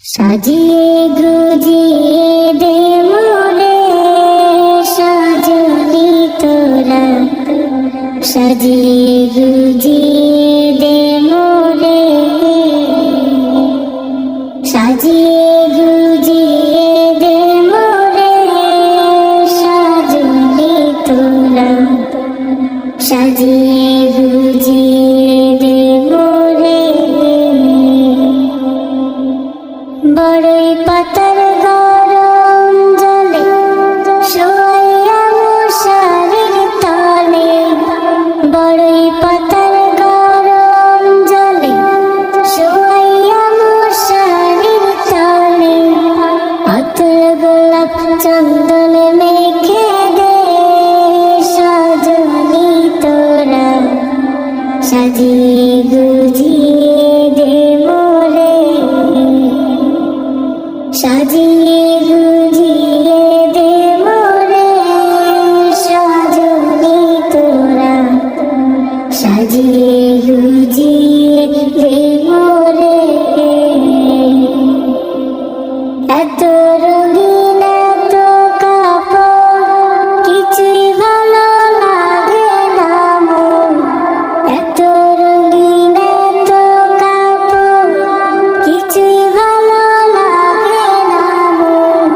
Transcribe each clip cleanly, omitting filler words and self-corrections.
সাজিয়ে গুজিয়ে দে মোরে সাজলি তোরা, সাজিয়ে গুজিয়ে দে মোরে, সাজিয়ে গুজিয়ে দে মোরে সাজলি তোরা, সাজিয়ে গুজিয়ে দে মোরে। বড়ই পাতার গরম জলে শোয়াইয়া মশারির তলে, বড়ই পাতার গরম জলে শোয়াইয়া মশারির তলে, আতর গোলাপ চন্দন মেখে দে সাজনি তোরা, সাজিয়ে গুজিয়ে দে মোরে, সাজিয়ে গুজিয়ে দে মোরে সাজনি তোরা, সাজিয়ে গুজিয়ে দে মোরে। এত রঙিন এত কাপড় কিছুই ভালো লাগে না মন, এত রঙিন এত কাপড় কিছুই ভালো লাগে না মন,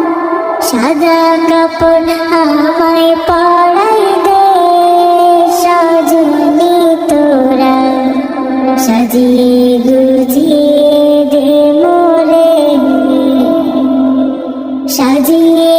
সাদা কাপড় আমায় পরাই দে সাজনি তোরা, সাজিয়ে গুজিয়ে দে মোরে, সাজিয়ে